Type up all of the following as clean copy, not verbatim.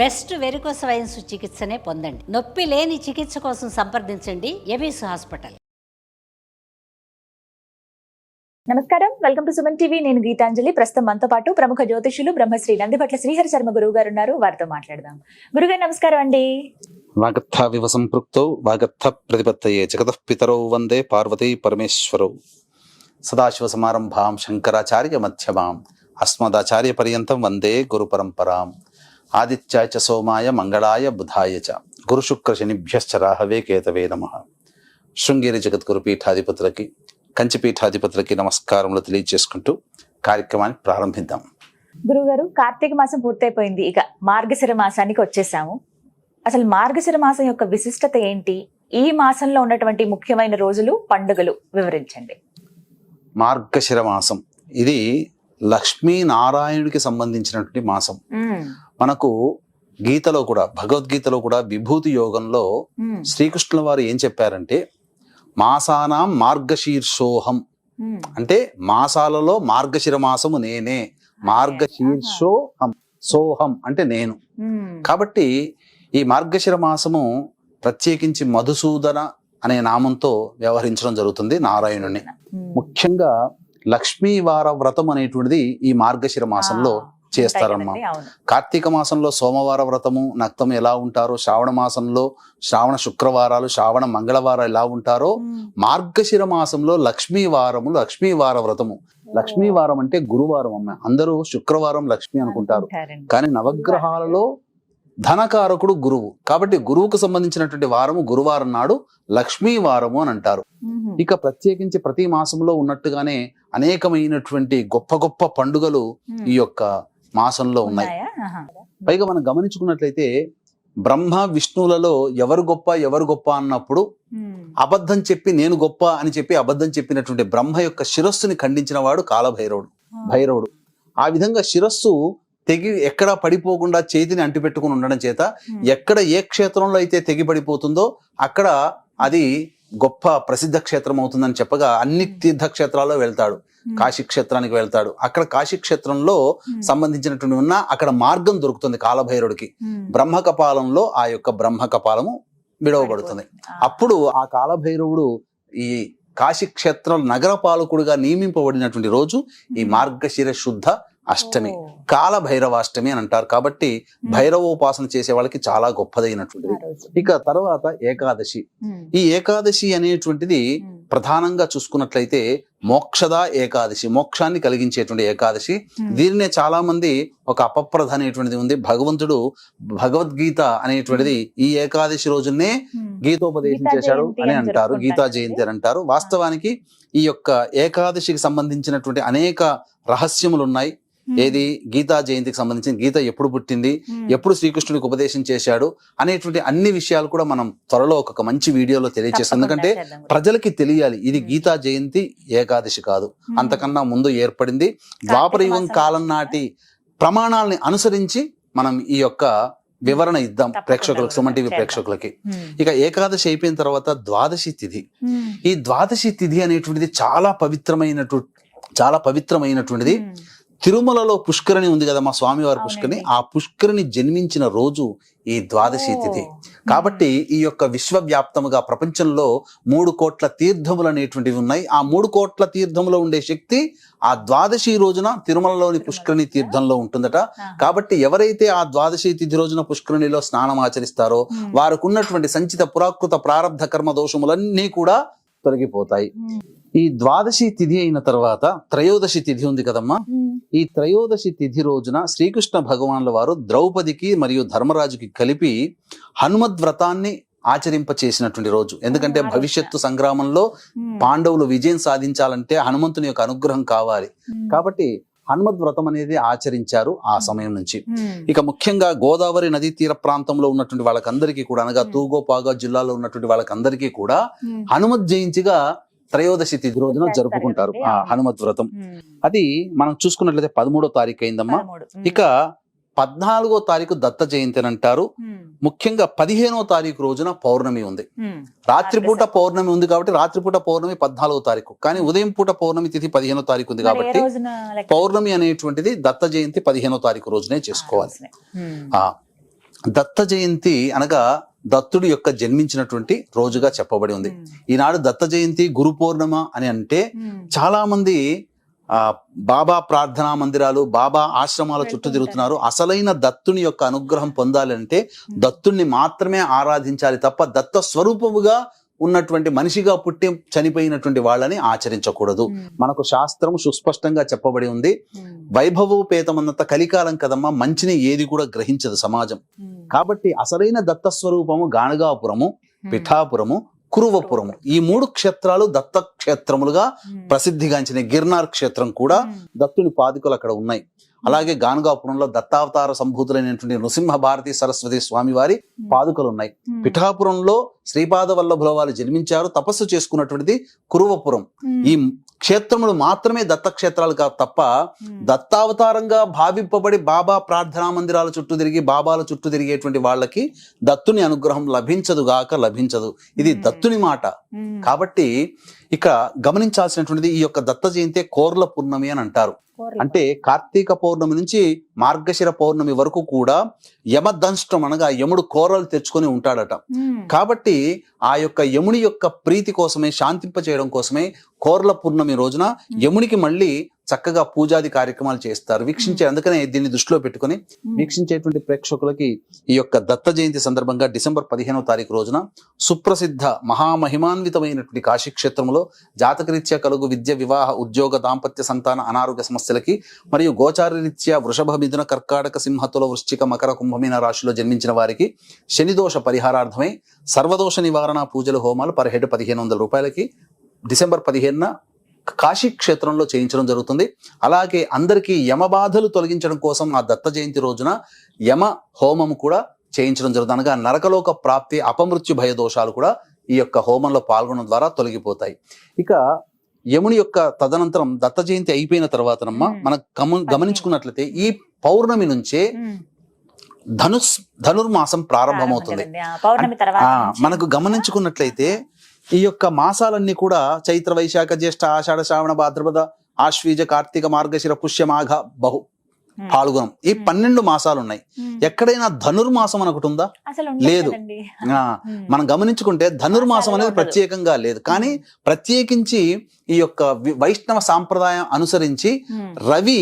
Best varicose wines చికిత్సనే పొందండి. నొప్పి లేని చికిత్స కోసం సంప్రదించండి ఎబిస్ హాస్పిటల్. నమస్కారం, వెల్కమ్ టు సుమన్ టీవీ. నేను గీతాంజలి. ప్రస్తుతం మనతో పాటు ప్రముఖ జ్యోతిషులు బ్రహ్మశ్రీ నందిపట్ల శ్రీహరి శర్మ గురువు గారు ఉన్నారు. వారితో మాట్లాడదాం. గురుగారు నమస్కారం అండి. వాగర్థ వివ సంపృక్తౌ వాగర్థ ప్రతిపత్తయే జగతః పితరౌ వందే పార్వతీ పరమేశ్వరౌ. సదాశివ సమారంభాం శంకరాచార్య మధ్యమాం అస్మదాచార్య పర్యంతం వందే గురు పరంపరాం. ఆదిత్యాయ చ సోమాయ మంగళాయ బుధాయ చ గురు శుక్ర శనిభ్యశ్చ రాహవే కేతవే నమః. శృంగేరి జగద్గురు పీఠాధిపతులకి, కంచి పీఠాధిపతులకి నమస్కారములు తెలియజేసుకుంటూ కార్యక్రమాన్ని ప్రారంభిద్దాం. గురుగారు, కార్తీక మాసం పూర్తయిపోయింది, ఇక మార్గశిర మాసానికి వచ్చేసాము. అసలు మార్గశిర మాసం యొక్క విశిష్టత ఏంటి? ఈ మాసంలో ఉన్నటువంటి ముఖ్యమైన రోజులు, పండుగలు వివరించండి. మార్గశిర మాసం ఇది లక్ష్మీనారాయణుడికి సంబంధించినటువంటి మాసం. మనకు గీతలో కూడా, భగవద్గీతలో కూడా విభూతి యోగంలో శ్రీకృష్ణుల వారు ఏం చెప్పారంటే, మాసానాం మార్గశీర్షోహం అంటే మాసాలలో మార్గశిర మాసము నేనే. మార్గశీర్షోహం, సోహం అంటే నేను. కాబట్టి ఈ మార్గశిర మాసము ప్రత్యేకించి మధుసూదన అనే నామంతో వ్యవహరించడం జరుగుతుంది నారాయణుని. ముఖ్యంగా లక్ష్మీవార వ్రతం అనేటువంటిది ఈ మార్గశిర మాసంలో చేస్తారమ్మా. కార్తీక మాసంలో సోమవార వ్రతము, నక్తము ఎలా ఉంటారో, శ్రావణ మాసంలో శ్రావణ శుక్రవారాలు, శ్రావణ మంగళవారం ఎలా ఉంటారో, మార్గశిర మాసంలో లక్ష్మీవార వ్రతము. లక్ష్మీవారం అంటే గురువారం అమ్మ. అందరూ శుక్రవారం లక్ష్మి అనుకుంటారు, కానీ నవగ్రహాలలో ధనకారకుడు గురువు. కాబట్టి గురువుకు సంబంధించినటువంటి వారము గురువారం నాడు లక్ష్మీవారము అని అంటారు. ఇక ప్రత్యేకించి ప్రతి మాసంలో ఉన్నట్టుగానే అనేకమైనటువంటి గొప్ప గొప్ప పండుగలు ఈ యొక్క మాసంలో ఉన్నాయి. పైగా మనం గమనించుకున్నట్లయితే బ్రహ్మ విష్ణువులలో ఎవరు గొప్ప అన్నప్పుడు అబద్ధం చెప్పి నేను గొప్ప అని చెప్పి అబద్ధం చెప్పినటువంటి బ్రహ్మ యొక్క శిరస్సుని ఖండించిన వాడు భైరవుడు. ఆ విధంగా శిరస్సు తెగి ఎక్కడ పడిపోకుండా చేతిని అంటిపెట్టుకుని ఉండడం చేత ఎక్కడ ఏ క్షేత్రంలో అయితే తెగి పడిపోతుందో అక్కడ అది గొప్ప ప్రసిద్ధ క్షేత్రం అవుతుందని చెప్పగా అన్ని తీర్థక్షేత్రాల్లో వెళ్తాడు. కాశీ క్షేత్రానికి వెళ్తాడు. అక్కడ కాశీ క్షేత్రంలో సంబంధించినటువంటి ఉన్న అక్కడ మార్గం దొరుకుతుంది కాలభైరవుడికి. బ్రహ్మకపాలంలో ఆ యొక్క బ్రహ్మకపాలము విడవబడుతుంది. అప్పుడు ఆ కాలభైరవుడు ఈ కాశీ క్షేత్రం నగర పాలకుడుగా నియమింపబడినటువంటి రోజు ఈ మార్గశిర శుద్ధ అష్టమి, కాల భైరవాష్టమి అని అంటారు. కాబట్టి భైరవోపాసన చేసే వాళ్ళకి చాలా గొప్పదైనటువంటిది. ఇక తర్వాత ఏకాదశి. ఈ ఏకాదశి అనేటువంటిది ప్రధానంగా చూసుకున్నట్లయితే మోక్షద ఏకాదశి, మోక్షాన్ని కలిగించేటువంటి ఏకాదశి. దీనినే చాలా మంది ఒక అపప్రధ అనేటువంటిది ఉంది. భగవంతుడు భగవద్గీత అనేటువంటిది ఈ ఏకాదశి రోజునే గీతోపదేశం చేశాడు అని అంటారు, గీతా జయంతి అని అంటారు. వాస్తవానికి ఈ యొక్క ఏకాదశికి సంబంధించినటువంటి అనేక రహస్యములు ఉన్నాయి. ఏది గీతా జయంతికి సంబంధించిన, గీత ఎప్పుడు పుట్టింది, ఎప్పుడు శ్రీకృష్ణుడికి ఉపదేశం చేశాడు అనేటువంటి అన్ని విషయాలు కూడా మనం త్వరలో ఒక మంచి వీడియోలో తెలియజేస్తాం. ఎందుకంటే ప్రజలకి తెలియాలి ఇది గీతా జయంతి ఏకాదశి కాదు, అంతకన్నా ముందు ఏర్పడింది. ద్వాపర యుగం కాలం నాటి ప్రమాణాలని అనుసరించి మనం ఈ యొక్క వివరణ ఇద్దాం ప్రేక్షకులకు, సుమన్ టీవీ ప్రేక్షకులకి. ఇక ఏకాదశి అయిపోయిన తర్వాత ద్వాదశి తిథి. ఈ ద్వాదశి తిథి అనేటువంటిది చాలా పవిత్రమైనటువంటిది. తిరుమలలో పుష్కరిణి ఉంది కదా, మా స్వామివారి పుష్కరిణి, ఆ పుష్కరిణి జన్మించిన రోజు ఈ ద్వాదశి తిథి. కాబట్టి ఈ యొక్క విశ్వవ్యాప్తముగా ప్రపంచంలో 3 కోట్ల తీర్థములు అనేటువంటివి ఉన్నాయి. ఆ 3 కోట్ల తీర్థములో ఉండే శక్తి ఆ ద్వాదశి రోజున తిరుమలలోని పుష్కరిణి తీర్థంలో ఉంటుందట. కాబట్టి ఎవరైతే ఆ ద్వాదశి తిథి రోజున పుష్కరిణిలో స్నానం ఆచరిస్తారో వారికి ఉన్నటువంటి సంచిత పురాకృత ప్రారబ్ధ కర్మ దోషములన్నీ కూడా తొలగిపోతాయి. ఈ ద్వాదశి తిథి అయిన తర్వాత త్రయోదశి తిథి ఉంది కదమ్మా. ఈ త్రయోదశి తిథి రోజున శ్రీకృష్ణ భగవానుల వారు ద్రౌపదికి మరియు ధర్మరాజుకి కలిపి హనుమద్వ్రతాన్ని ఆచరింప చేసినటువంటి రోజు. ఎందుకంటే భవిష్యత్తు సంగ్రామంలో పాండవులు విజయం సాధించాలంటే హనుమంతుని యొక్క అనుగ్రహం కావాలి. కాబట్టి హనుమద్వ్రతం అనేది ఆచరించారు ఆ సమయం నుంచి. ఇక ముఖ్యంగా గోదావరి నదీ తీర ప్రాంతంలో ఉన్నటువంటి వాళ్ళకందరికీ కూడా, అనగా తూగోపాగా జిల్లాలో ఉన్నటువంటి వాళ్ళకందరికీ కూడా హనుమత్ జయంతిగా త్రయోదశి తిథి రోజున జరుపుకుంటారు ఆ హనుమత్ వ్రతం. అది మనం చూసుకున్నట్లయితే 13వ తారీఖు అయిందమ్మా. ఇక 14వ తారీఖు దత్త జయంతి అని అంటారు. ముఖ్యంగా 15వ తారీఖు రోజున పౌర్ణమి ఉంది. రాత్రిపూట పౌర్ణమి ఉంది కాబట్టి రాత్రిపూట పౌర్ణమి 14వ తారీఖు, కానీ ఉదయం పూట పౌర్ణమి తిథి 15వ తారీఖు ఉంది కాబట్టి పౌర్ణమి అనేటువంటిది దత్త జయంతి 15వ తారీఖు రోజునే చేసుకోవాలి. దత్త జయంతి అనగా దత్తుడి యొక్క జన్మించినటువంటి రోజుగా చెప్పబడి ఉంది. ఈనాడు దత్త జయంతి, గురు పౌర్ణమ అని అంటే చాలా మంది బాబా ప్రార్థనా మందిరాలు, బాబా ఆశ్రమాల చుట్టూ తిరుగుతున్నారు. అసలైన దత్తుని యొక్క అనుగ్రహం పొందాలంటే దత్తుణ్ణి మాత్రమే ఆరాధించాలి తప్ప దత్త స్వరూపముగా ఉన్నటువంటి మనిషిగా పుట్టి చనిపోయినటువంటి వాళ్ళని ఆచరించకూడదు. మనకు శాస్త్రం సుస్పష్టంగా చెప్పబడి ఉంది. వైభవోపేతమన్నంత కలికాలం కదమ్మా, మంచిని ఏది కూడా గ్రహించదు సమాజం. కాబట్టి అసలైన దత్త స్వరూపము గాణగాపురము, పిఠాపురము, కురువపురము, ఈ 3 క్షేత్రాలు దత్త క్షేత్రములుగా ప్రసిద్ధిగాంచిన. గిర్నార్ క్షేత్రం కూడా దత్తుని పాదుకలు అక్కడ ఉన్నాయి. అలాగే గాణగాపురంలో దత్తావతార సంభూతులైనటువంటి నృసింహ భారతి సరస్వతి స్వామి వారి పాదుకలు ఉన్నాయి. పిఠాపురంలో శ్రీపాద వల్లభుల వారు జన్మించారు, తపస్సు చేసుకున్నటువంటిది కురువపురం. ఈ క్షేత్రములు మాత్రమే దత్త క్షేత్రాలు కాదు తప్ప దత్తావతారంగా భావింపబడి బాబా ప్రార్థనా మందిరాల చుట్టూ తిరిగి బాబాల చుట్టూ తిరిగేటువంటి వాళ్ళకి దత్తుని అనుగ్రహం లభించదు. ఇది దత్తుని మాట. కాబట్టి ఇక గమనించాల్సినటువంటిది, ఈ యొక్క దత్త జయంతి కోర్ల పూర్ణమి అని అంటారు. అంటే కార్తీక పౌర్ణమి నుంచి మార్గశిర పౌర్ణమి వరకు కూడా యమదంష్టం అనగా యముడు కోరలు తెచ్చుకొని ఉంటాడట. కాబట్టి ఆ యొక్క యముని యొక్క ప్రీతి కోసమే, శాంతింప చేయడం కోసమే కోర్ల పూర్ణమి రోజున యమునికి మళ్ళీ చక్కగా పూజాది కార్యక్రమాలు చేస్తారు. అందుకనే దీన్ని దృష్టిలో పెట్టుకుని వీక్షించేటువంటి ప్రేక్షకులకి ఈ యొక్క దత్త జయంతి సందర్భంగా డిసెంబర్ 15వ తారీఖు రోజున సుప్రసిద్ధ మహామహిమాన్వితమైనటువంటి కాశీక్షేత్రంలో జాతకరీత్యా కలుగు విద్య, వివాహ, ఉద్యోగ, దాంపత్య, సంతాన, అనారోగ్య సమస్యలకి మరియు గోచారరీత్యా వృషభ, మిథున, కర్కాటక, సింహ, తుల, వృశ్చిక, మకర, కుంభమీన రాశిలో జన్మించిన వారికి శనిదోష పరిహారార్థమై సర్వదోష నివారణ పూజలు, హోమాలు పర్ హెడ్ 1500 రూపాయలకి డిసెంబర్ 15న కాశీ క్షేత్రంలో చేయించడం జరుగుతుంది. అలాగే అందరికీ యమబాధలు తొలగించడం కోసం ఆ దత్త జయంతి రోజున యమ హోమం కూడా చేయించడం జరుగుతుంది. అనగా నరకలోక ప్రాప్తి, అపమృత్యు భయ దోషాలు కూడా ఈ యొక్క హోమంలో పాల్గొనడం ద్వారా తొలగిపోతాయి. ఇక యముని యొక్క తదనంతరం దత్త జయంతి అయిపోయిన తర్వాతనమ్మా మనం గమనించుకున్నట్లయితే ఈ పౌర్ణమి నుంచే ధనుర్మాసం ప్రారంభమవుతుంది. మనకు గమనించుకున్నట్లయితే ఈ యొక్క మాసాలన్నీ కూడా చైత్ర, వైశాఖ, జ్యేష్ఠ, ఆషాఢ, శ్రావణ, భాద్రపద, ఆశ్వీజ, కార్తీక, మార్గశిర, పుష్య, మాఘ, బహు, పాల్గొనం, ఈ 12 మాసాలు ఉన్నాయి. ఎక్కడైనా ధనుర్మాసం అని ఒకటి ఉందా? లేదు. మనం గమనించుకుంటే ధనుర్మాసం అనేది ప్రత్యేకంగా లేదు. కానీ ప్రత్యేకించి ఈ యొక్క వైష్ణవ సాంప్రదాయం అనుసరించి రవి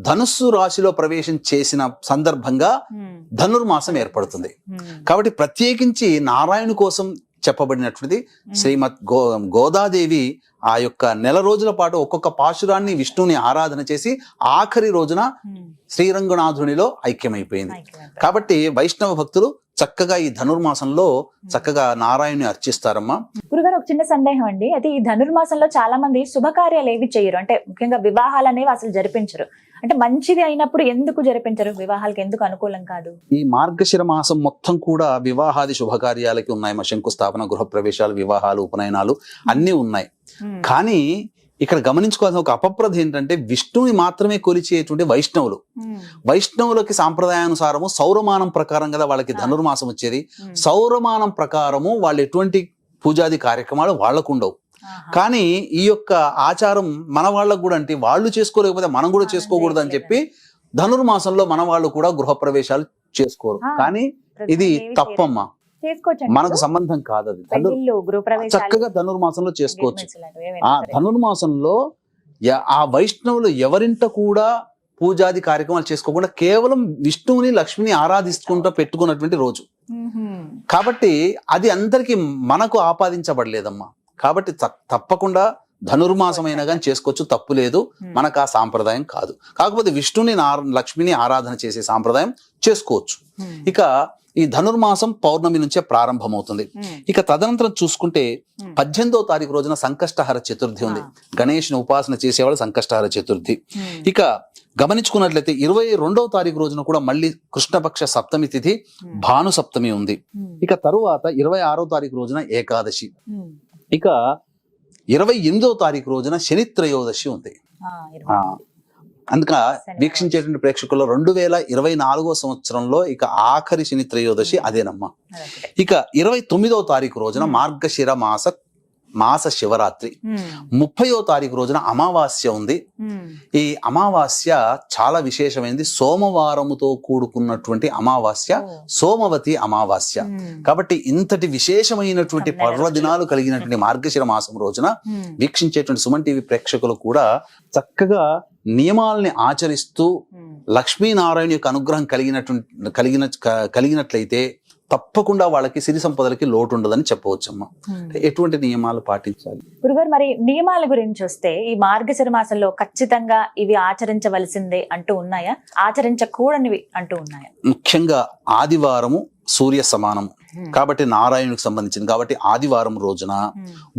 ధనుస్సు రాశిలో ప్రవేశం చేసిన సందర్భంగా ధనుర్మాసం ఏర్పడుతుంది. కాబట్టి ప్రత్యేకించి నారాయణు కోసం చెప్పబడినటువంటిది శ్రీమద్ గోదాదేవి ఆ యొక్క నెల రోజుల పాటు ఒక్కొక్క పాశురాన్ని విష్ణుని ఆరాధన చేసి ఆఖరి రోజున శ్రీరంగనాథునిలో ఐక్యమైపోయింది. కాబట్టి వైష్ణవ భక్తులు చక్కగా ఈ ధనుర్మాసంలో చక్కగా నారాయణుని అర్చిస్తారమ్మా. గురుగారు, ఒక చిన్న సందేహం అండి. అయితే ఈ ధనుర్మాసంలో చాలా మంది శుభకార్యాలు ఏవి చేయరు, అంటే ముఖ్యంగా వివాహాలు అనేవి అసలు జరిపించరు. అంటే మంచిది అయినప్పుడు ఎందుకు జరిపించరు? వివాహాలకు ఎందుకు అనుకూలం కాదు? ఈ మార్గశిర మాసం మొత్తం కూడా వివాహాది శుభకార్యాలకి ఉన్నాయి. మా శంకుస్థాపన, గృహప్రవేశాలు, వివాహాలు, ఉపనయనాలు అన్నీ ఉన్నాయి. కానీ ఇక్కడ గమనించుకోవాల్సిన ఒక అపప్రథ ఏంటంటే విష్ణువుని మాత్రమే కొలిచేటువంటి వైష్ణవులకి సాంప్రదాయానుసారము సౌరమానం ప్రకారం కదా వాళ్ళకి ధనుర్మాసం వచ్చేది. సౌరమానం ప్రకారము వాళ్ళు ఎటువంటి పూజాది కార్యక్రమాలు వాళ్ళకు ఉండవు. కానీ ఈ యొక్క ఆచారం మన వాళ్ళకు కూడా, అంటే వాళ్ళు చేసుకోలేకపోతే మనం కూడా చేసుకోకూడదు అని చెప్పి ధనుర్మాసంలో మన వాళ్ళు కూడా గృహప్రవేశాలు చేసుకోరు. కానీ ఇది తప్పమ్మా, మనకు సంబంధం కాదు. అది చక్కగా ధనుర్మాసంలో చేసుకోవచ్చు. ఆ ధనుర్మాసంలో ఆ వైష్ణవులు ఎవరింట కూడా పూజాది కార్యక్రమాలు చేసుకోకుండా కేవలం విష్ణువుని, లక్ష్మిని ఆరాధిస్తుంటూ పెట్టుకున్నటువంటి రోజు. కాబట్టి అది అందరికి మనకు ఆపాదించబడలేదమ్మా. కాబట్టి తప్పకుండా ధనుర్మాసమైనా కానీ చేసుకోవచ్చు, తప్పు లేదు. మనకు ఆ సాంప్రదాయం కాదు. కాకపోతే విష్ణుని, లక్ష్మిని ఆరాధన చేసే సాంప్రదాయం చేసుకోవచ్చు. ఇక ఈ ధనుర్మాసం పౌర్ణమి నుంచే ప్రారంభమవుతుంది. ఇక తదనంతరం చూసుకుంటే 18వ తారీఖు రోజున సంకష్టహర చతుర్థి ఉంది. గణేష్ని ఉపాసన చేసేవాళ్ళు సంకష్టహర చతుర్థి. ఇక గమనించుకున్నట్లయితే 22వ తారీఖు రోజున కూడా మళ్ళీ కృష్ణపక్ష సప్తమి తిథి, భాను సప్తమి ఉంది. ఇక తరువాత 26వ తారీఖు రోజున ఏకాదశి. ఇక 28వ తారీఖు రోజున శని త్రయోదశి ఉంది. అందుక వీక్షించేటువంటి ప్రేక్షకుల్లో 2024వ సంవత్సరంలో ఇక ఆఖరి శని త్రయోదశి అదేనమ్మా. ఇక 29వ తారీఖు రోజున మార్గశిర మాస మాస శివరాత్రి. 30వ తారీఖు రోజున అమావాస్య ఉంది. ఈ అమావాస్య చాలా విశేషమైనది. సోమవారముతో కూడుకున్నటువంటి అమావాస్య, సోమవతి అమావాస్య. కాబట్టి ఇంతటి విశేషమైనటువంటి పర్వదినాలు కలిగినటువంటి మార్గశిర మాసం రోజున వీక్షించేటువంటి సుమన్ టీవీ ప్రేక్షకులు కూడా చక్కగా నియమాలని ఆచరిస్తూ లక్ష్మీనారాయణ యొక్క అనుగ్రహం కలిగినట్లయితే తప్పకుండా వాళ్ళకి సిరి సంపదలకి లోటు ఉండదని చెప్పవచ్చమ్మా. ఎటువంటి నియమాలు పాటించాలి గురుగారు? మరి నియమాల గురించి వస్తే ఈ మార్గశిర మాసంలో ఖచ్చితంగా ఇవి ఆచరించవలసిందే అంటూ ఉన్నాయా, ఆచరించకూడనివి అంటూ ఉన్నాయా? ముఖ్యంగా ఆదివారము సూర్య సమానం కాబట్టి నారాయణుడికి సంబంధించింది కాబట్టి ఆదివారం రోజున,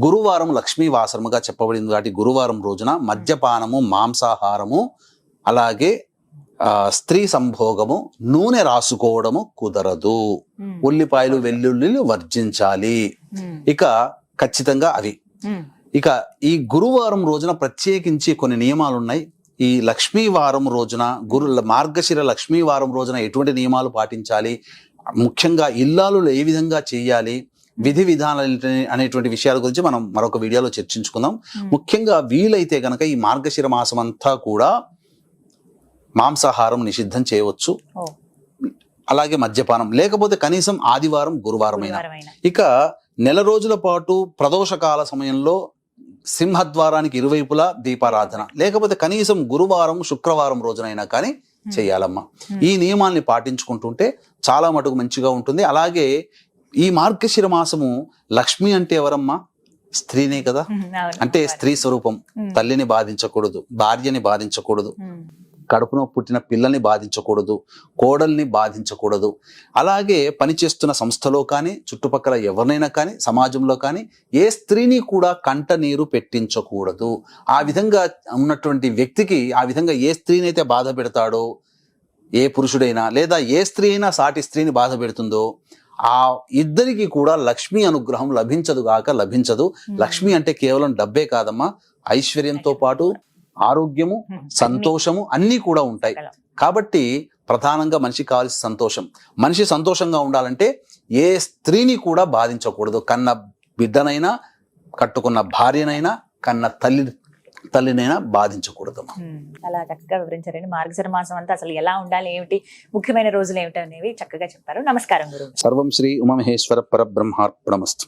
గురువారం లక్ష్మీ వాసరముగా చెప్పబడింది కాబట్టి గురువారం రోజున మద్యపానము, మాంసాహారము, అలాగే స్త్రీ సంభోగము, నూనె రాసుకోవడము కుదరదు. ఉల్లిపాయలు, వెల్లుల్లిలు వర్జించాలి. ఇక ఖచ్చితంగా అవి. ఇక ఈ గురువారం రోజున ప్రత్యేకించి కొన్ని నియమాలు ఉన్నాయి. ఈ లక్ష్మీ వారం రోజున, మార్గశిర లక్ష్మీ వారం రోజున ఎటువంటి నియమాలు పాటించాలి, ముఖ్యంగా ఇల్లాలు ఏ విధంగా చేయాలి, విధి విధానాలు అనేటువంటి విషయాల గురించి మనం మరొక వీడియోలో చర్చించుకుందాం. ముఖ్యంగా వీలైతే గనక ఈ మార్గశిర మాసం అంతా కూడా మాంసాహారం నిషిద్ధం చేయవచ్చు, అలాగే మద్యపానం, లేకపోతే కనీసం ఆదివారం గురువారమైన. ఇక నెల రోజుల పాటు ప్రదోషకాల సమయంలో సింహద్వారానికి ఇరువైపులా దీపారాధన, లేకపోతే కనీసం గురువారం శుక్రవారం రోజునైనా కానీ చెయ్యాలమ్మా. ఈ నియమాల్ని పాటించుకుంటుంటే చాలా మటుకు మంచిగా ఉంటుంది. అలాగే ఈ మార్గశిర మాసము, లక్ష్మి అంటే ఎవరమ్మా? స్త్రీనే కదా. అంటే స్త్రీ స్వరూపం. తల్లిని బాధించకూడదు, భార్యని బాధించకూడదు, కడుపులో పుట్టిన పిల్లల్ని బాధించకూడదు, కోడల్ని బాధించకూడదు. అలాగే పనిచేస్తున్న సంస్థలో కానీ, చుట్టుపక్కల ఎవరినైనా కానీ, సమాజంలో కానీ ఏ స్త్రీని కూడా కంట నీరు పెట్టించకూడదు. ఆ విధంగా ఉన్నటువంటి వ్యక్తికి, ఆ విధంగా ఏ స్త్రీనైతే బాధ పెడతాడో, ఏ పురుషుడైనా లేదా ఏ స్త్రీ అయినా సాటి స్త్రీని బాధ పెడుతుందో, ఆ ఇద్దరికి కూడా లక్ష్మీ అనుగ్రహం లభించదు. లక్ష్మి అంటే కేవలం డబ్బే కాదమ్మా, ఐశ్వర్యంతో పాటు ఆరోగ్యము, సంతోషము అన్నీ కూడా ఉంటాయి. కాబట్టి ప్రధానంగా మనిషికి కావాల్సిన సంతోషం. మనిషి సంతోషంగా ఉండాలంటే ఏ స్త్రీని కూడా బాధించకూడదు. కన్న బిడ్డనైనా, కట్టుకున్న భార్యనైనా, కన్న తల్లినైనా బాధించకూడదు. అలా చక్కగా వివరించారండి. మార్గశిర మాసం అంతా అసలు ఎలా ఉండాలి, ఏమిటి ముఖ్యమైన రోజులు ఏమిటి అనేవి చక్కగా చెప్పారు. నమస్కారం గురువు. సర్వం శ్రీ ఉమామహేశ్వర పరబ్రహ్మార్పణమస్తు.